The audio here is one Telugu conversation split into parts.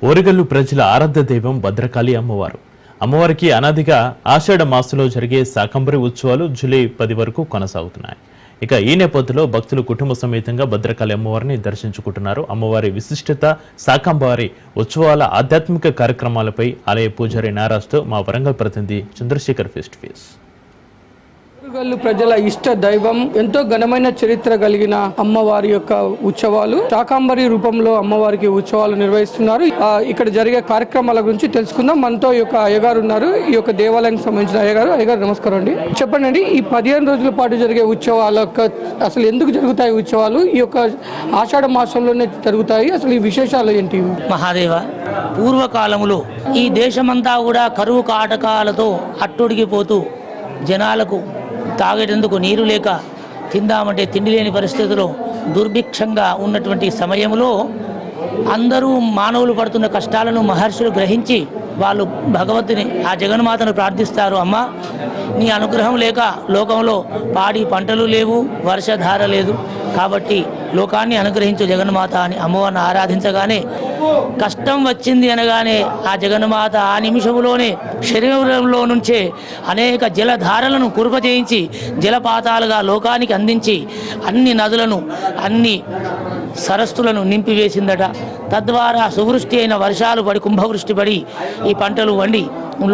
ఓరుగల్లు ప్రజల ఆరాధ్య దైవం భద్రకాళి అమ్మవారు. అమ్మవారికి అనాదిగా ఆషాఢ మాసంలో జరిగే శాకంబరి ఉత్సవాలు జూలై 10 వరకు కొనసాగుతున్నాయి. ఇక ఈ నేపథ్యంలో భక్తులు కుటుంబ సమేతంగా భద్రకాళి అమ్మవారిని దర్శించుకుంటున్నారు. అమ్మవారి విశిష్టత, శాకంబరి ఉత్సవాల ఆధ్యాత్మిక కార్యక్రమాలపై ఆలయ పూజారి నారాజ్తో మా వరంగల్ ప్రతినిధి Chandrasekhar face to face. Orugallu ప్రజల ఇష్ట దైవం, ఎంతో ఘనమైన చరిత్ర కలిగిన అమ్మవారి యొక్క ఉత్సవాలు, శాకంబరి రూపంలో అమ్మవారికి ఉత్సవాలు నిర్వహిస్తున్నారు. ఇక్కడ జరిగే కార్యక్రమాల గురించి తెలుసుకుందాం. మనతో ఈ యొక్క అయ్యగారు ఉన్నారు, ఈ యొక్క దేవాలయానికి సంబంధించిన అయ్యగారు నమస్కారం అండి. చెప్పండి, ఈ 15 రోజుల పాటు జరిగే ఉత్సవాలు అసలు ఎందుకు జరుగుతాయి? ఉత్సవాలు ఈ యొక్క ఆషాఢ మాసంలోనే జరుగుతాయి. అసలు ఈ విశేషాలు ఏంటి? మహాదేవ, పూర్వకాలములో ఈ దేశమంతా కూడా కరువు కాటకాలతో అట్టుడిగిపోతూ జనాలకు తాగేటందుకు నీరు లేక, తిందామంటే తిండి లేని పరిస్థితుల్లో దుర్భిక్షంగా ఉన్నటువంటి సమయంలో అందరూ మానవులు పడుతున్న కష్టాలను మహర్షులు గ్రహించి వాళ్ళు భగవతిని, ఆ జగన్మాతను ప్రార్థిస్తారు. అమ్మ, నీ అనుగ్రహం లేక లోకంలో పాడి పంటలు లేవు, వర్షధార లేదు, కాబట్టి లోకాన్ని అనుగ్రహించు జగన్మాత అని అమ్మవారిని ఆరాధించగానే కష్టం వచ్చింది అనగానే ఆ జగన్మాత ఆ నిమిషంలోనే శరీరంలో నుంచే అనేక జలధారలను కురుపచేయించి జలపాతాలుగా లోకానికి అందించి అన్ని నదులను, అన్ని సరస్సులను నింపివేసిందట. తద్వారా సువృష్టి అయిన వర్షాలు పడి, కుంభవృష్టి పడి ఈ పంటలు వండి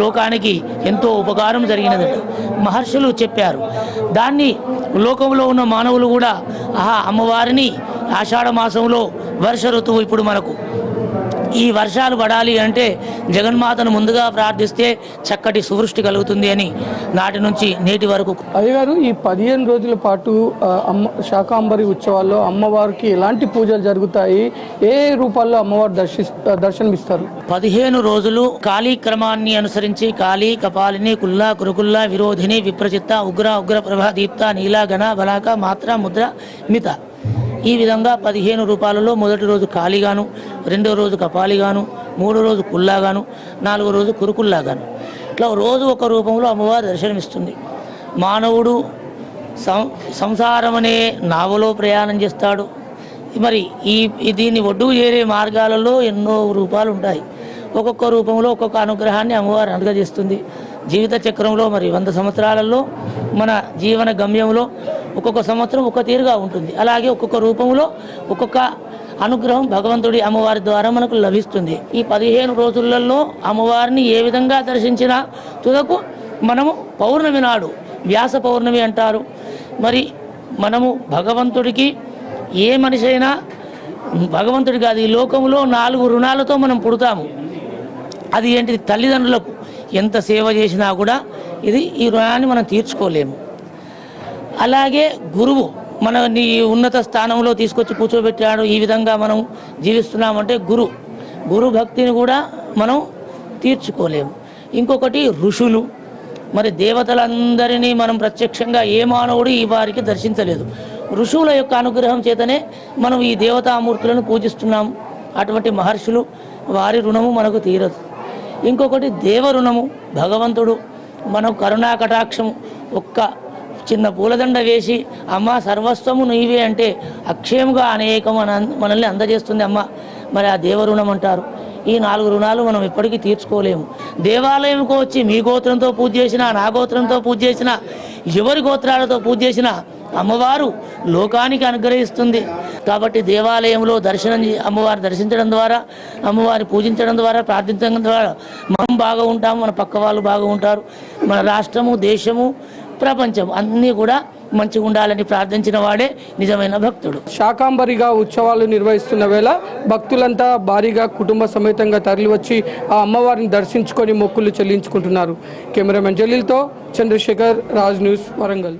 లోకానికి ఎంతో ఉపకారం జరిగినదట. మహర్షులు చెప్పారు. దాన్ని లోకంలో ఉన్న మానవులు కూడా అమ్మవారిని ఆషాఢ మాసంలో వర్ష ఋతువు ఇప్పుడు మనకు ఈ వర్షాలు పడాలి అంటే జగన్మాతను ముందుగా ప్రార్థిస్తే చక్కటి సువృష్టి కలుగుతుంది అని నాటి నుంచి నేటి వరకు. అయ్యగారు, ఈ 15 రోజుల పాటు శాకంబరి ఉత్సవాల్లో అమ్మవారికి ఎలాంటి పూజలు జరుగుతాయి? ఏ రూపాల్లో అమ్మవారు దర్శనమిస్తారు? 15 రోజులు కాళీ క్రమాన్ని అనుసరించి కాళీ, కపాలిని, కుల్లా, కురుకుల్లా, విరోధిని, విప్రచిత్త, ఉగ్ర ప్రభా, దీప్త, నీలా, గణ, బలాక, మాత్ర, ముద్ర, మిత, ఈ విధంగా 15 రూపాలలో మొదటి రోజు కాళీగాను, రెండో రోజు కపాలిగాను, మూడో రోజు కుల్లాగాను, నాలుగో రోజు కురుకుల్లాగాను, ఇట్లా రోజు ఒక రూపంలో అమ్మవారు దర్శనమిస్తుంది. మానవుడు సంసారం అనే నావలో ప్రయాణం చేస్తాడు. మరి దీన్ని ఒడ్డుకు చేరే మార్గాలలో ఎన్నో రూపాలు ఉంటాయి. ఒక్కొక్క రూపంలో ఒక్కొక్క అనుగ్రహాన్ని అమ్మవారు అనుగ్రహిస్తుంది. జీవిత చక్రంలో మరి 100 సంవత్సరాలలో మన జీవన గమ్యంలో ఒక్కొక్క సంవత్సరం ఒక్క తీరుగా ఉంటుంది. అలాగే ఒక్కొక్క రూపంలో ఒక్కొక్క అనుగ్రహం భగవంతుడి అమ్మవారి ద్వారా మనకు లభిస్తుంది. ఈ 15 రోజులలో అమ్మవారిని ఏ విధంగా దర్శించినా తుదకు మనము పౌర్ణమి నాడు, వ్యాస పౌర్ణమి అంటారు. మరి మనము భగవంతుడికి, ఏ మనిషి అయినా భగవంతుడి కాదు, ఈ లోకంలో 4 రుణాలతో మనం పుడతాము. అది ఏంటిది? తల్లిదండ్రులకు ఎంత సేవ చేసినా కూడా ఈ రుణాన్ని మనం తీర్చుకోలేము. అలాగే గురువు మనని ఉన్నత స్థానంలో తీసుకొచ్చి కూర్చోబెట్టాడు, ఈ విధంగా మనం జీవిస్తున్నామంటే గురు భక్తిని కూడా మనం తీర్చుకోలేము. ఇంకొకటి ఋషులు, మరి దేవతలందరినీ మనం ప్రత్యక్షంగా ఏ మానవుడు ఈ వారికి దర్శించలేదు. ఋషుల యొక్క అనుగ్రహం చేతనే మనం ఈ దేవతామూర్తులను పూజిస్తున్నాము. అటువంటి మహర్షులు, వారి రుణము మనకు తీరదు. ఇంకొకటి దేవ రుణము, భగవంతుడు మనకు కరుణా కటాక్షము, ఒక్క చిన్న పూలదండ వేసి అమ్మ సర్వస్వము నీవే అంటే అక్షయముగా అనేకం మనల్ని అందజేస్తుంది అమ్మ. మరి ఆ దేవరుణం అంటారు. ఈ 4 రుణాలు మనం ఎప్పటికీ తీర్చుకోలేము. దేవాలయంకు వచ్చి మీ గోత్రంతో పూజ చేసినా, నా గోత్రంతో పూజ చేసినా, ఎవరి గోత్రాలతో పూజ చేసినా అమ్మవారు లోకానికి అనుగ్రహిస్తుంది. కాబట్టి దేవాలయంలో అమ్మవారు దర్శించడం ద్వారా, అమ్మవారిని పూజించడం ద్వారా, ప్రార్థించడం ద్వారా మనం బాగా ఉంటాము, మన పక్క వాళ్ళు బాగా ఉంటారు, మన రాష్ట్రము, దేశము, ప్రపంచం అన్నీ కూడా మంచిగా ఉండాలని ప్రార్థించిన వాడే నిజమైన భక్తుడు. శాకంబరిగా ఉత్సవాలు నిర్వహిస్తున్న వేళ భక్తులంతా భారీగా కుటుంబ సమేతంగా తరలివచ్చి ఆ అమ్మవారిని దర్శించుకొని మొక్కులు చెల్లించుకుంటున్నారు. కెమెరామెన్ జలీల్తో చంద్రశేఖర్, రాజ్ న్యూస్, వరంగల్.